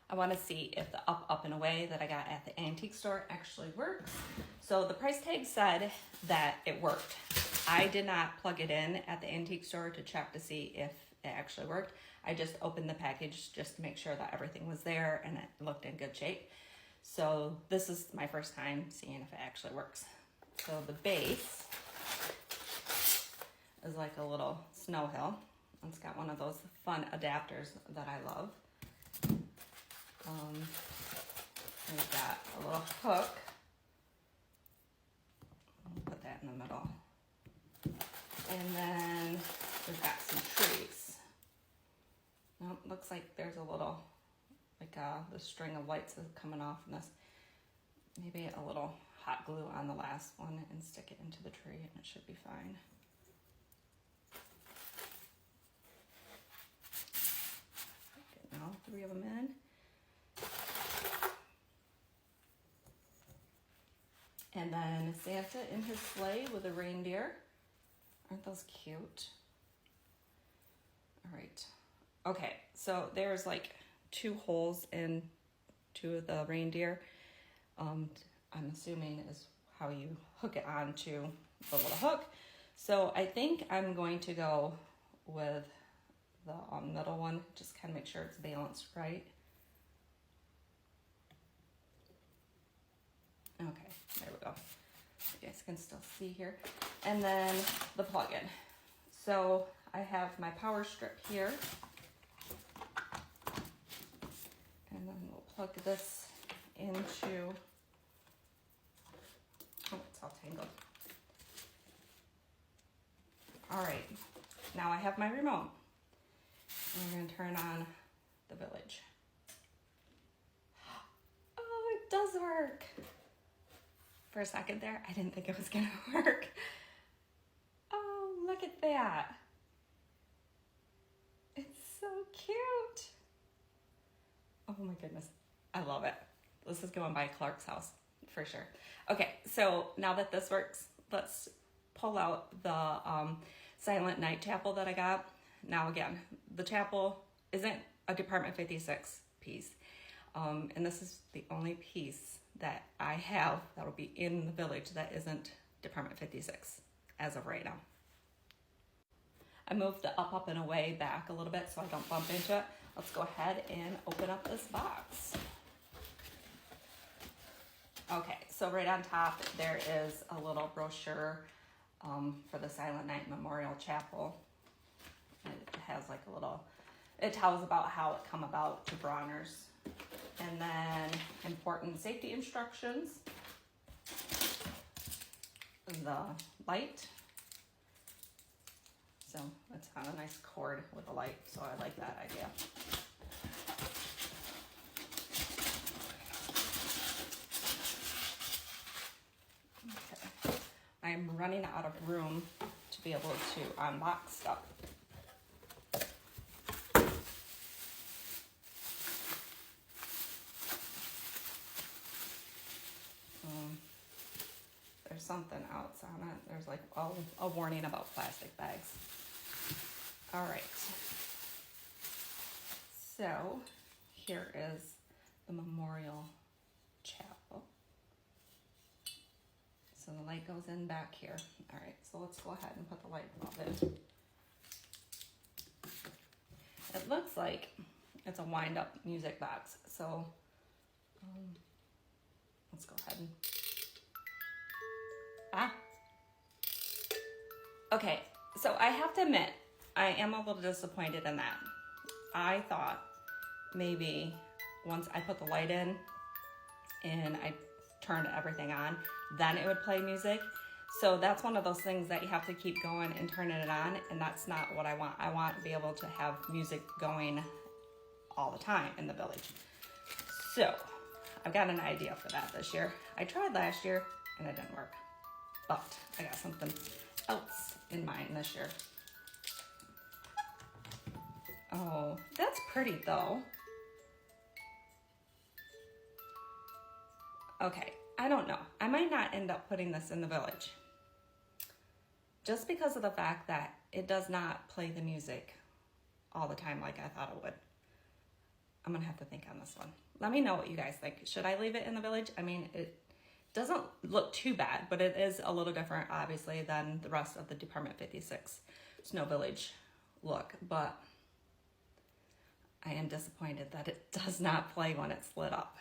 I want to see if the up and away that I got at the antique store actually works. So the price tag said that it worked. I did not plug it in at the antique store to check to see if it actually worked. I just opened the package just to make sure that everything was there and it looked in good shape. So this is my first time seeing if it actually works. So the base is like a little snow hill. It's got one of those fun adapters that I love. We've got a little hook. I'll put that in the middle. And then we've got some trees. Nope, looks like there's a little, like the string of lights is coming off in this. Maybe a little hot glue on the last one and stick it into the tree and it should be fine. Getting all three of them in. And then Santa in his sleigh with a reindeer. Aren't those cute? All right. Okay, so there's like 2 holes in 2 of the reindeer. I'm assuming is how you hook it onto the little hook. So I think I'm going to go with the middle one, just kind of make sure it's balanced right. Okay, there we go. You guys can still see here. And then the plug-in. So I have my power strip here. And then we'll plug this into, oh, it's all tangled. All right, now I have my remote. And we're gonna turn on the village. Oh, it does work. For a second there, I didn't think it was gonna work. Oh, look at that. It's so cute. Oh my goodness, I love it. This is going by Clark's house for sure. Okay, so now that this works, let's pull out the Silent Night chapel that I got. Now again, the chapel isn't a Department 56 piece. And this is the only piece that I have that will be in the village that isn't Department 56 as of right now. I moved the up and away back a little bit so I don't bump into it. Let's go ahead and open up this box. Okay, so right on top there is a little brochure for the Silent Night Memorial Chapel. It has like a little, it tells about how it come about to Bronner's. And then important safety instructions, the light. So it's on a nice cord with a light, so I like that idea. Okay. I'm running out of room to be able to unbox stuff. There's something else on it. There's like a warning about plastic bags. All right. So here is the Memorial Chapel. So the light goes in back here. All right, so let's go ahead and put the light bulb in. It looks like it's a wind-up music box. So let's go ahead and okay, so I have to admit, I am a little disappointed in that. I thought maybe once I put the light in and I turned everything on, then it would play music. So that's one of those things that you have to keep going and turning it on, and that's not what I want. I want to be able to have music going all the time in the village. So I've got an idea for that this year. I tried last year and it didn't work, but I got something else in mind this year. Oh, that's pretty though. Okay, I don't know. I might not end up putting this in the village, just because of the fact that it does not play the music all the time like I thought it would. I'm gonna have to think on this one. Let me know what you guys think. Should I leave it in the village? I mean, it doesn't look too bad, but it is a little different, obviously, than the rest of the Department 56 Snow Village look, but I am disappointed that it does not play when it's lit up.